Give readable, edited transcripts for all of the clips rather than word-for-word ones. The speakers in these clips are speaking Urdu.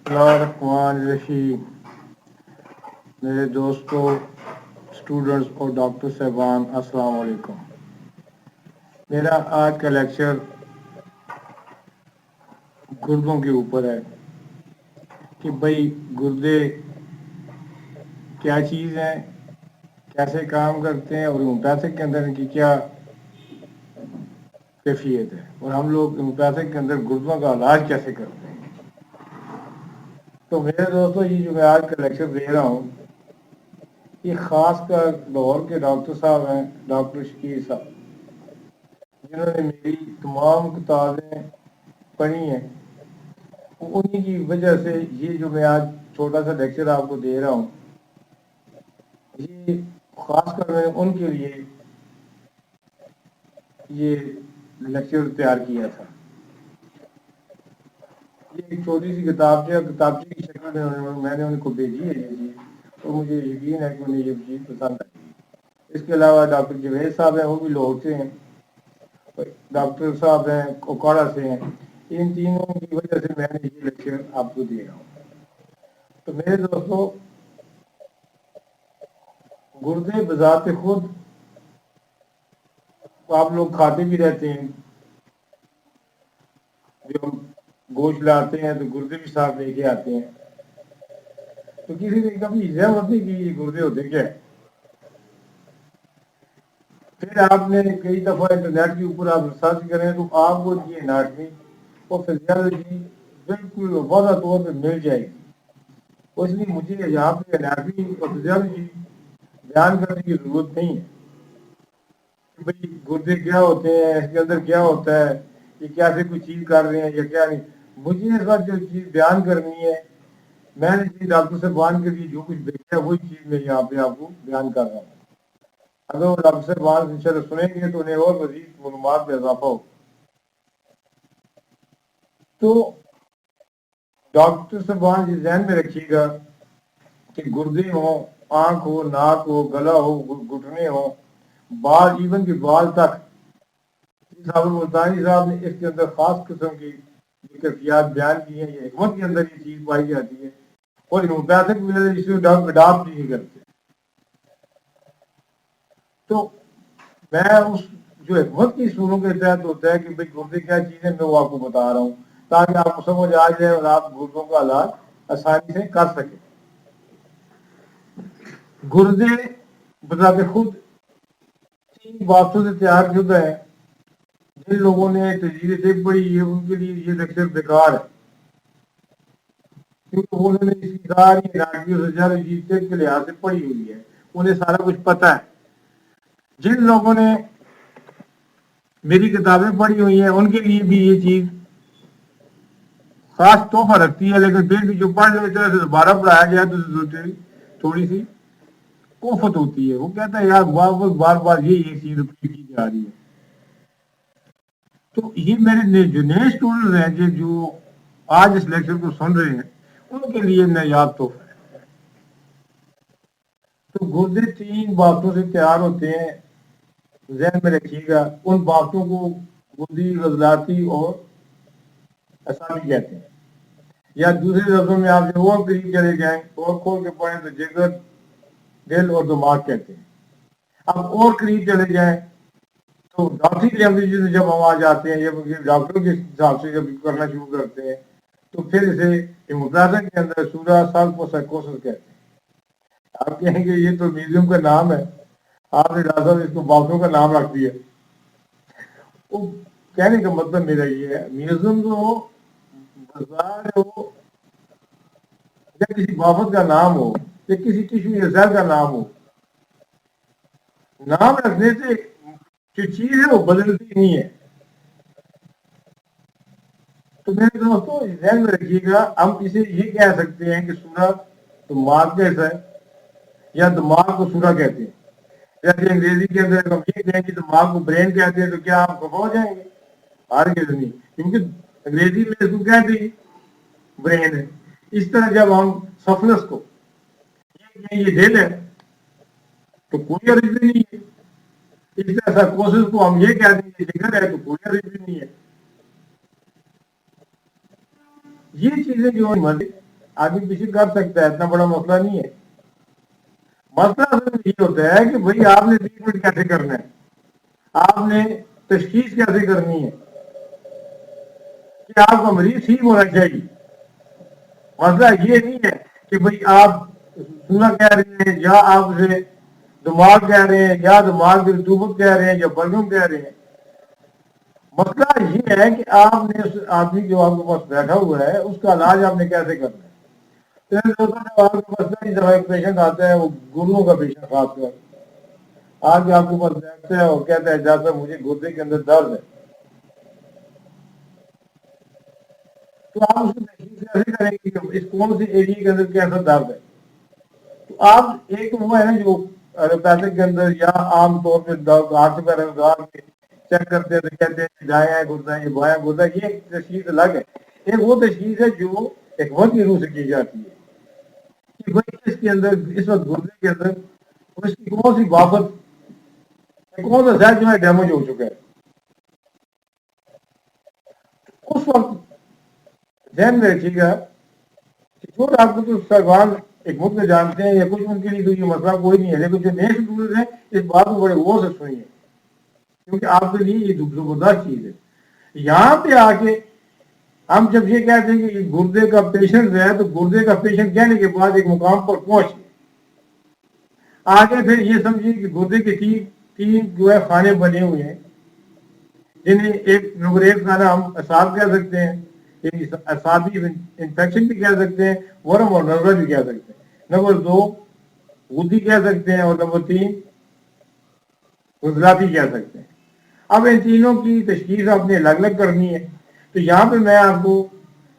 الرحمن الرحیم میرے دوستوں، اسٹوڈنٹس اور ڈاکٹر صاحبان، السلام علیکم۔ میرا آج کا لیکچر گردوں کے اوپر ہے کہ بھئی گردے کیا چیز ہیں، کیسے کام کرتے ہیں اور ہومیوپیتھک کے اندر ان کی کیا کیفیت ہے، اور ہم لوگ ہومیوپیتھک کے اندر گردوں کا علاج کیسے کرتے ہیں۔ تو میرے دوستوں، یہ جو میں آج کا لیکچر دے رہا ہوں، یہ خاص کر لاہور کے ڈاکٹر صاحب ہیں، ڈاکٹر شکیل صاحب، جنہوں نے میری تمام کتابیں پڑھی ہیں، انہی کی وجہ سے یہ جو میں آج چھوٹا سا لیکچر آپ کو دے رہا ہوں، یہ خاص کر میں ان کے لیے یہ لیکچر تیار کیا تھا۔ یہ ایک چھوٹی سی کتابچے کی شکل میں نے ان کو بھیجی ہے یہ چیز، اور مجھے یقین ہے کہ انہیں یہ چیز پسند آئی۔ اس کے علاوہ ڈاکٹر جوید صاحب ہیں، وہ بھی لاہور سے ہیں، ڈاکٹر صاحب ہیں کوکاڑا سے ہیں۔ ان تینوں کی وجہ سے میں نے یہ لیکچر آپ کو دے رہا ہوں۔ تو میرے دوستوں، گردے بذات خود آپ لوگ کھاتے بھی رہتے ہیں، جو ہم گوشت لاتے ہیں تو گردے بھی ساتھ لے کے آتے ہیں، تو کسی نے کبھی زحمت نہیں کی یہ گردے ہوتے کیا ہے۔ پھر آپ نے کئی دفعہ انٹرنیٹ کے اوپر آپ ریسرچ کریں تو آپ کو یہ اناٹمی اور فزیالوجی بالکل واضح طور پہ مل جائے گی۔ اس لیے مجھے یہاں پہ اناٹمی اور فزیالوجی بیان کرنے کی ضرورت نہیں ہے کہ بھئی گردے کیا ہوتے ہیں، اس کے اندر کیا ہوتا ہے، یہ کیسے کوئی چیز کر رہے ہیں یا کیا نہیں۔ مجھے اس وقت جو چیز بیان کرنی ہے، میں نے جی ڈاکٹر صاحبان کے لیے جو کچھ دیکھا ہے وہی چیز میں یہاں پہ آپ کو بیان کر رہا ہوں۔ اگر وہ ڈاکٹر صاحبان انشاءاللہ سنیں گے تو انہیں اور مزید معلومات میں اضافہ ہو۔ تو ڈاکٹر صاحبان یہ ذہن میں رکھیے گا کہ گردے ہوں، آنکھ ہو، ناک ہو، گلا ہو، گھٹنے ہوں، بال، ایون کہ بال تک، صاحب ملتانی صاحب نے اس کے اندر خاص قسم کی کیفیات بیان کی ہیں۔ یہ حکمت کے اندر یہ چیز پائی جاتی ہے، اور ہومیوپیتھک میں اس کو اڈاپٹ نہیں کرتے۔ تو میں اس جو حکمت کی اصولوں کے تحت ہوتا ہے کہ بھئی گردے کیا چیزیں، میں وہ آپ کو بتا رہا ہوں تاکہ آپ کو سمجھ آ جائے اور آپ گردوں کا علاج آسانی سے کر سکیں۔ گردے بذات خود 3 باتوں سے تیار شدہ ہے۔ جن لوگوں نے تجویز طب پڑھی ہے ان کے لیے یہ لیکچر بیکار ہے، کیونکہ انہوں نے اس کی ساری اناٹمی اور فزیالوجی طب کے لحاظ سے پڑھی ہوئی ہے، انہیں سارا کچھ پتہ ہے۔ جن لوگوں نے میری کتابیں پڑھی ہوئی ہیں ان کے لیے بھی یہ چیز خاص تحفہ رکھتی ہے، لیکن پھر بھی جو پڑھ لیتے ہیں دوبارہ پڑھایا گیا تو تھوڑی سی کوفت ہوتی ہے۔ وہ کہتا ہے یار بار بار یہ چیز رپیٹ کی جا رہی ہے۔ تو یہ میرے جو نئے اسٹوڈنٹس ہیں جو آج اس لیکچر کو سن رہے ہیں، ان کے لیے نایاب تحفہ ہے۔ تو گردے 3 باتوں سے تیار ہوتے ہیں، ذہن میں رکھیے گا۔ ان باتوں کو گردی، عضلاتی اور اعصابی کہتے ہیں، یا دوسرے لفظوں میں آپ جب اور قریب چلے جائیں اور کھول کے پڑھیں تو جگر، دل اور دماغ کہتے ہیں۔ اب اور قریب چلے جائیں تو ڈاکٹری لینگویج میں جب ہم آ جاتے ہیں، جب ڈاکٹروں کے حساب سے جب کرنا شروع کرتے ہیں تو پھر اسے ہیموپیتھک کے اندر سورا سلف اور سائیکوسس کہتے ہیں۔ آپ کہیں گے یہ تو میوزیم کا نام ہے، آپ نے ڈاکٹر صاحب اس کو باتوں کا نام رکھ دیا۔ وہ کہنے کا مطلب میرا یہ ہے، میوزیم جو بازار ہو یا کسی بابت کا نام ہو یا کسی ٹیشو یا سیل کا نام ہو، نام رکھنے سے جو چیز ہے وہ بدلتی نہیں ہے۔ تو میرے دوستوں ذہن میں رکھیے گا، ہم اسے یہ کہہ سکتے ہیں کہ سورا دماغ جیسا ہے یا دماغ کو سورا کہتے ہیں۔ جیسے انگریزی کے اندر ہم یہ کہیں کہ دماغ کو برین کہتے ہیں تو کیا آپ خفا ہو جائیں گے؟ ہرگز نہیں، کیونکہ انگریزی میں اس کو کہتے ہیں برین ہے۔ اس طرح جب ہم سفلس کو یہ دل ہے تو کوئی عرض نہیں ہے، اس طرح سائیکوسس کو ہم یہ کہتے ہیں کہ جگر ہے تو کوئی عرض نہیں ہے۔ یہ چیزیں جو ہیں آگے پیچھے کر سکتا ہے، اتنا بڑا مسئلہ نہیں ہے. مسئلہ صرف یہ ہوتا ہے کہ بھائی آپ نے ٹریٹمنٹ کیسے کرنا ہے، آپ نے تشخیص کیسے کرنی ہے کہ آپ کا مریض ٹھیک ہونا چاہیے. مسئلہ یہ نہیں ہے کہ بھئی آپ سونا کہہ رہے ہیں یا آپ اسے دماغ کہہ رہے ہیں یا دماغ کی رطوبت کہہ رہے ہیں یا بلغم کہہ رہے ہیں. مسئلہ یہ ہے کہ آپ نے اس آدمی جو آپ کے پاس بیٹھا ہوا ہے اس کا علاج آپ نے کیسے کرنا ہے. جب آپ کے پاس ایک پیشنٹ آتا ہے، وہ گردوں کا پیشنٹ خاص کر آج آپ کے پاس بیٹھتا ہے اور کہتا ہے ڈاکٹر صاحب مجھے گردے کے اندر درد ہے، تو آپ اس کو تشخیص کیسے کریں گے کہ اس کون سے ایریے کے اندر کیسا درد ہے. تو آپ ایک تو وہ ہے نا جو ایلوپیتھک کے اندر یا عام طور پہ ہاتھ سے پیر لگا کے چیک کرتے ہیں تو کہتے ہیں دایاں گردہ ہے، یہ بایاں گردہ ہے. یہ ایک تشخیص الگ ہے. ایک وہ تشخیص ہے جو ایک وقت کی روح سے کی جاتی ہے کہ بھائی اس کے اندر اس وقت گردے کے اندر اس کی کون سی بافت، کون سا سیل جو ہے ڈیمیج ہو چکا ہے. اس وقت ذہن میں رکھیے گا کہ جو ڈاکٹر تو صاحبان ایک ملک میں جانتے ہیں یا کچھ ان کے لیے تو یہ مسئلہ کوئی نہیں ہے، لیکن جو نئے اسٹوڈنٹ ہیں اس بات کو بڑے غور سے سنیے کیونکہ آپ کے لیے یہ زبردست چیز ہے. یہاں پہ آ کے ہم جب یہ کہتے ہیں کہ گردے کا پیشنٹ ہے تو گردے کا پیشنٹ کہنے کے بعد ایک مقام پر پہنچے آگے پھر یہ سمجھیے کہ گردے کے تین جو ہے خانے بنے ہوئے ہیں، جنہیں ایک نمبر ایک خانہ ہم اعصاب کہہ سکتے ہیں، یعنی اعصابی انفیکشن بھی کہہ سکتے ہیں، ورم اور نزلہ بھی کہہ سکتے ہیں. نمبر دو غدی کہہ سکتے ہیں، اور نمبر تین عضلاتی کہہ سکتے ہیں. اب ان تینوں کی تشخیص آپ نے الگ الگ کرنی ہے. تو یہاں پہ میں آپ کو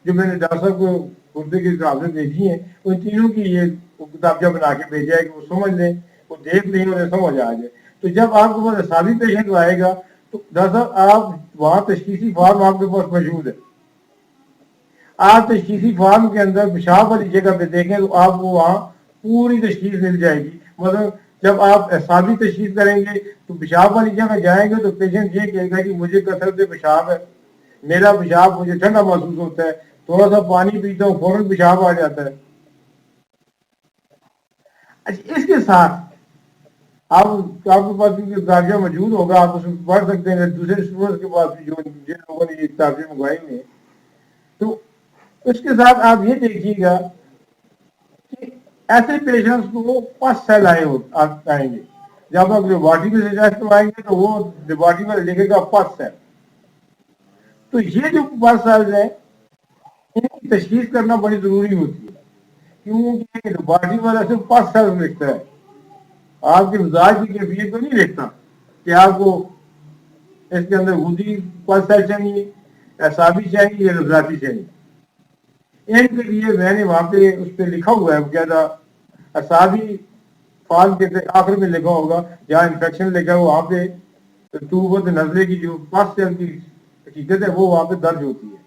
جو میں نے ڈاکٹر صاحب کو گردے کی کتابیں بھیجی ہیں ان تینوں کی یہ کتابچہ بنا کے بھیجا ہے کہ وہ سمجھ لیں، وہ دیکھ لیں اور سمجھ آ جائے. تو جب آپ کے پاس اعصابی پیشنٹ آئے گا تو ڈاکٹر صاحب آپ وہاں تشخیصی فارم آپ کے پاس موجود ہے. آپ تشخیصی فارم کے اندر پیشاب والی جگہ پہ دیکھیں تو آپ کو وہاں پوری تشخیص مل جائے گی. مطلب جب آپ اعصابی تشخیص کریں گے تو پیشاب والی جگہ جائیں گے تو پیشنٹ یہ کہے گا کہ مجھے کثرت پیشاب ہے، میرا پیشاب مجھے ٹھنڈا محسوس ہوتا ہے، تھوڑا سا پانی پیتا ہوں فوراً پیشاب آ جاتا ہے. اچھا اس کے ساتھ آپ کے پاس کیونکہ کاغذہ موجود ہوگا آپ اس میں پڑھ سکتے ہیں. دوسرے اسٹوڈنٹس کے پاس بھی جو جن لوگوں نے یہ کتابیں منگوائی ہیں تو اس کے ساتھ آپ یہ دیکھیے گا کہ ایسے پیشنٹس کو پس سیل آئیں گے. جب آپ لیبارٹری میں سے ٹیسٹ کروائیں گے تو وہ لیبارٹری میں لکھے گا پس سیل. تو یہ جو پس سیل ہیں ان کی تشخیص کرنا بڑی ضروری ہوتی ہے کیونکہ لیبارٹری والا صرف پس سیل لکھتا ہے، آپ کے مزاج کی کیفیت کو نہیں لکھتا کہ آپ کو اس کے اندر غدی پس سیل چاہیے، اعصابی چاہیے یا عضلاتی چاہیے. ان کے لیے میں نے وہاں پہ اس پہ لکھا ہوا ہے باقاعدہ اعصابی فال کے آخر میں لکھا ہوگا جہاں انفیکشن لکھا ہے وہاں پہ رطوبت نزلے کی جو پس سیل کی حقیقت ہے وہ وہاں پہ درج ہوتی ہے.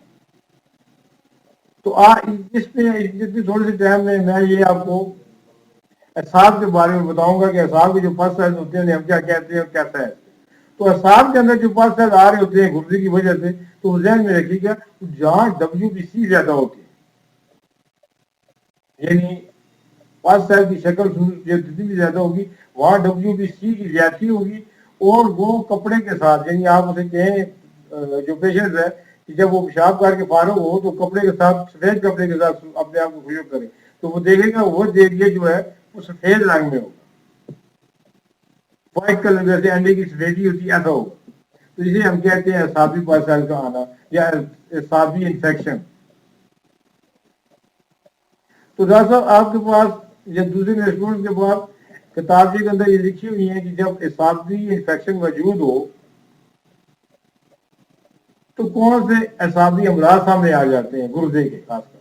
تو اس پہ جتنی تھوڑے سے ٹائم میں یہ آپ کو اعصاب کے بارے میں بتاؤں گا کہ اعصاب کے جو پس سیل ہوتے ہیں ہم کیا کہتے ہیں اور کیسا ہے. تو اعصاب کے اندر جو پس سیل آ رہے ہوتے ہیں گردے کی وجہ سے تو ذہن میں رکھیے گا جہاں WBC زیادہ ہوتی ہے، یعنی پس سیل کی شکل جتنی بھی زیادہ ہوگی وہاں WBC کی زیادتی ہوگی. اور وہ کپڑے کے ساتھ یعنی آپ اسے کہیں جو پیشنٹ ہے کہ جب وہ پیشاب کر کے فارغ ہو تو کپڑے کے ساتھ سفید کپڑے کے ساتھ اپنے آپ کو خشک کرے تو وہ دیکھے گا وہ ایریا جو ہے وہ سفید رنگ میں ہوگا، وائٹ کلر جیسے انڈے کی سفیدی ہوتی ہے ایسا ہوگا. تو اسے ہم کہتے ہیں اعصابی پس سیل کا آنا یا اعصابی انفیکشن. تو ڈاکٹر صاحب آپ کے پاس یا دوسرے اسٹوڈنٹ کے پاس کتاب کے اندر یہ لکھی ہوئی ہے کہ جب اعصابی انفیکشن موجود ہو تو کون سے اعصابی امراض سامنے آ جاتے ہیں گردے کے خاص کر.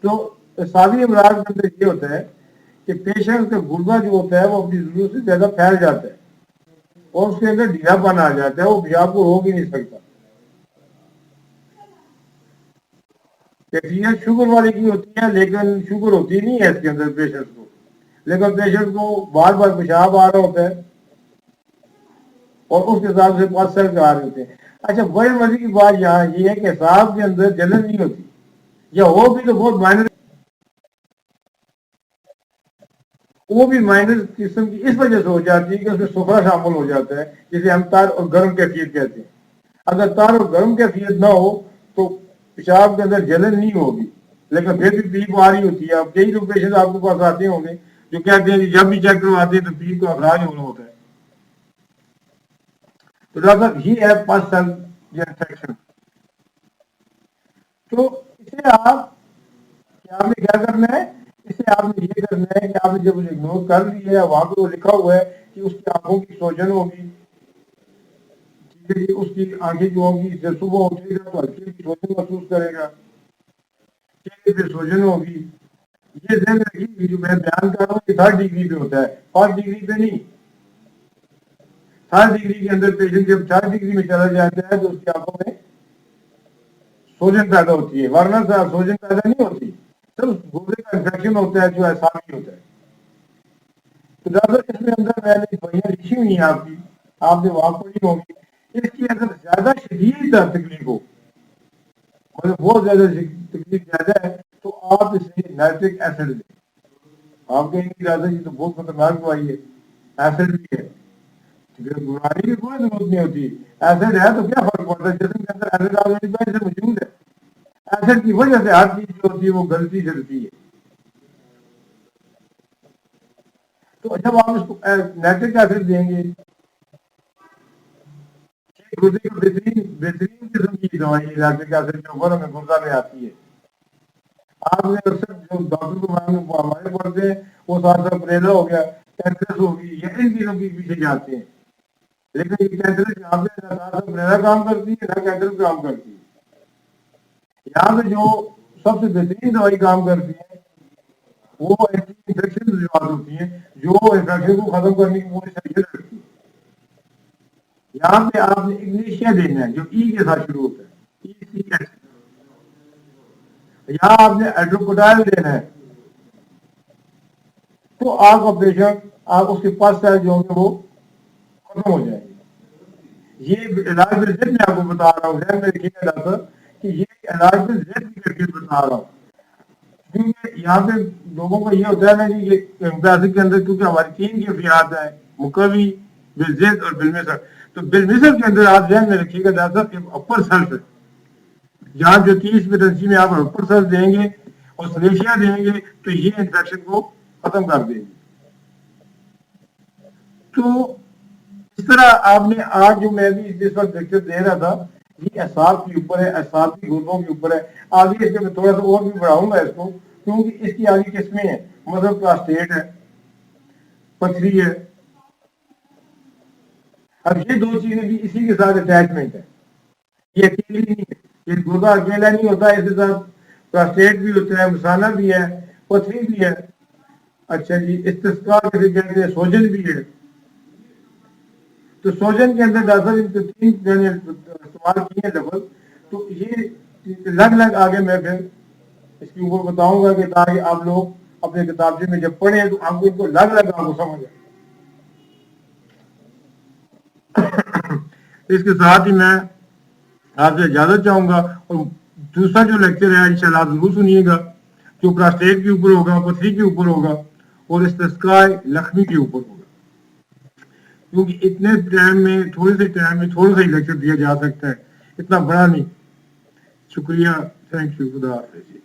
تو اعصابی امراض کے اندر یہ ہوتا ہے کہ پیشنٹ کا گردہ جو ہوتا ہے وہ اپنی ضرورت سے زیادہ پھیل جاتا ہے اور اس کے اندر ڈھیلا پن آ جاتا ہے، وہ پیشاب کو روک ہی نہیں سکتا. کیفیت شوگر والے کی ہوتی ہے لیکن شوگر ہوتی نہیں ہے اس کے اندر پیشنٹ کو، لیکن پیشنٹ کو بار بار پیشاب آ رہا ہوتا ہے اور اس کے حساب سے پس سیل آ رہے ہوتے ہیں. اچھا بڑے مزے کی بات یہاں یہ ہے کہ اعصاب کے اندر جلن نہیں ہوتی، یا وہ بھی تو بہت مائنر، وہ بھی مائنر قسم کی اس وجہ سے ہو جاتی ہے کہ اس میں سفرا شامل ہو جاتا ہے، جسے ہم تار اور گرم کیفیت کہتے ہیں. اگر تار اور گرم کیفیت نہ ہو تو پیشاب کے اندر جلن نہیں ہوگی، لیکن پھر بھی پیپ آ رہی ہوتی ہے. اب کئی لوگ پیشنٹ آپ کے پاس آتے ہوں گے جو کہتے ہیں کہ جب بھی چیک کرواتے ہیں تو پیپ کا اخراج ہونا ہوتا ہے. تو ڈاکٹر صاحب یہ ہے پس سیل انفیکشن. تو اسے آپ آپ نے کیا کرنا ہے، اسے آپ نے یہ کرنا ہے کہ آپ نے جب اسے اگنور کر لی ہے، وہاں پہ وہ لکھا ہوا ہے کہ اس کی آنکھوں کی سوجن ہوگی، ٹھیک ہے جی، اس کی آنکھیں جو ہوں گی جب صبح اٹھے گا تو ہلکی ہلکی سوجن محسوس کرے گا، چہرے پہ سوجن ہوگی. یہ ذہن رکھیے جو میں بیان کر رہا ہوں یہ 3rd ڈگری پہ ہوتا ہے، 1st ڈگری پہ نہیں. 3rd ڈگری کے اندر پیشنٹ جب 4th ڈگری میں چلا جاتا ہے تو اس کی آنکھوں میں سوجن پیدا ہوتی ہے، ورنہ سوجن پیدا نہیں ہوتی، صرف گردے کا انفیکشن ہوتا ہے جو ایسا نہیں ہوتا ہے. تو ڈاکٹر اس میں اندر میں نے دوائیاں لکھی ہوئی ہیں آپ کی، آپ نے وہاں پڑھی ہوگی. اس کی اگر زیادہ شدید تکلیف ہو، مطلب بہت زیادہ تکلیف زیادہ ہے، تو آپ اسے نائٹرک ایسڈ دیں. آپ کہیں گے دادا جی تو بہت خطرناک دوائی ہے، ایسڈ بھی ہے. بیماری کی کوئی ضرورت نہیں ہوتی، ایسڈ ہے تو کیا فرق پڑتا ہے، جسم کے اندر ایسڈ آلریڈی پہلے سے موجود ہے. ایسڈ کی وجہ سے ہر چیز جو ہوتی ہے وہ غلطی چلتی ہے. تو جب آپ اس کو نائٹرک ایسڈ دیں گے، گردے کی بہترین قسم کی دوائی ہے نائٹرک ایسڈ کے اوپر ہمیں گردہ میں آتی ہے. آپ نے اکثر جو ڈاکٹر کو ہمارے پڑھتے ہیں وہ ساتھ پریلا ہو گیا، کینسرس ہوگی، یا ان چیزوں کے پیچھے جاتے ہیں. لیکن یہ کینسرس یہاں پہ پریلا کام کرتی ہے نہ کینسر کام کرتی ہے. یہاں پہ جو سب سے بہترین دوائی کام کرتی ہے وہ اینٹی انفیکشن دوائی ہوتی ہیں جو انفیکشن کو ختم کرنے کی پوری صلاحیت رکھتی ہے. یہاں پہ آپ نے اگنیشیا دینا ہے جو ای کے ساتھ شروع ہوتا ہے، ای سی ایس. یہاں آپ نے ایڈروکوڈائل دینا ہے، تو آپ کا پیشنٹ آپ اس کے پاس سیل جو ہوں گے وہ ختم ہو جائیں گے. یہ علاج میں ضد میں آپ کو بتا رہا ہوں، ذہن میں رکھیے گا ڈاکٹر کہ یہ علاج میں ضد کی کیفیت بتا رہا ہوں. کیونکہ یہاں پہ لوگوں کو یہ ہوتا ہے نا کہ یہ امتیازی کے اندر کیونکہ ہماری 3 کیفیات ہیں، مقوی، بالضد اور بالمثل. تو بالمثل کے اندر آپ ذہن میں رکھیے گا ڈاکٹر صاحب اپر سیلف ہے، جہاں جو 30 میں آپ اپر سیلف دیں گے اور سلیشیا دیں گے تو یہ انفیکشن کو ختم کر دیں گے. تو اس طرح آپ نے آج جو میں بھی اس وقت لیکچر دے رہا تھا یہ اعصاب کے اوپر ہے، اعصاب کی گردوں کے اوپر ہے. آگے اس کے میں تھوڑا سا اور بھی بڑھاؤں گا اس کو، کیونکہ اس کی آگے قسمیں ہیں، مطلب پراسٹیٹ ہے، پتھری ہے. اب یہ 2 چیزیں بھی اسی کے ساتھ اٹیچمنٹ ہے، یہ اکیلی نہیں ہے، یہ گردہ اکیلا نہیں ہوتا، اس کے ساتھ پراسٹیٹ بھی ہوتا ہے، مثانہ بھی ہے، پتھری بھی ہے. اچھا جی، استسقاء کہتے ہیں، سوجن بھی ہے. تو سوجن کے اندر ڈاکٹر ان کے 3 میں نے استعمال کیے ہیں لفظ. تو یہ الگ الگ آگے میں پھر اس کے اوپر بتاؤں گا کہ تاکہ آپ لوگ اپنے کتابچے میں جب پڑھیں تو آپ کو ان کو الگ الگ آپ کو سمجھ آئے. اس کے ساتھ ہی میں آپ سے اجازت چاہوں گا، اور دوسرا جو لیکچر ہے انشاءاللہ آپ ضرور سنیے گا، جو پراسٹیٹ کے اوپر ہوگا، پتھری کے اوپر ہوگا اور استسقاء لخمی کے اوپر ہوگا. کیونکہ اتنے ٹائم میں تھوڑے سے ٹائم میں تھوڑا سا ہی لیکچر دیا جا سکتا ہے، اتنا بڑا نہیں. شکریہ، تھینک یو، خدا حافظ.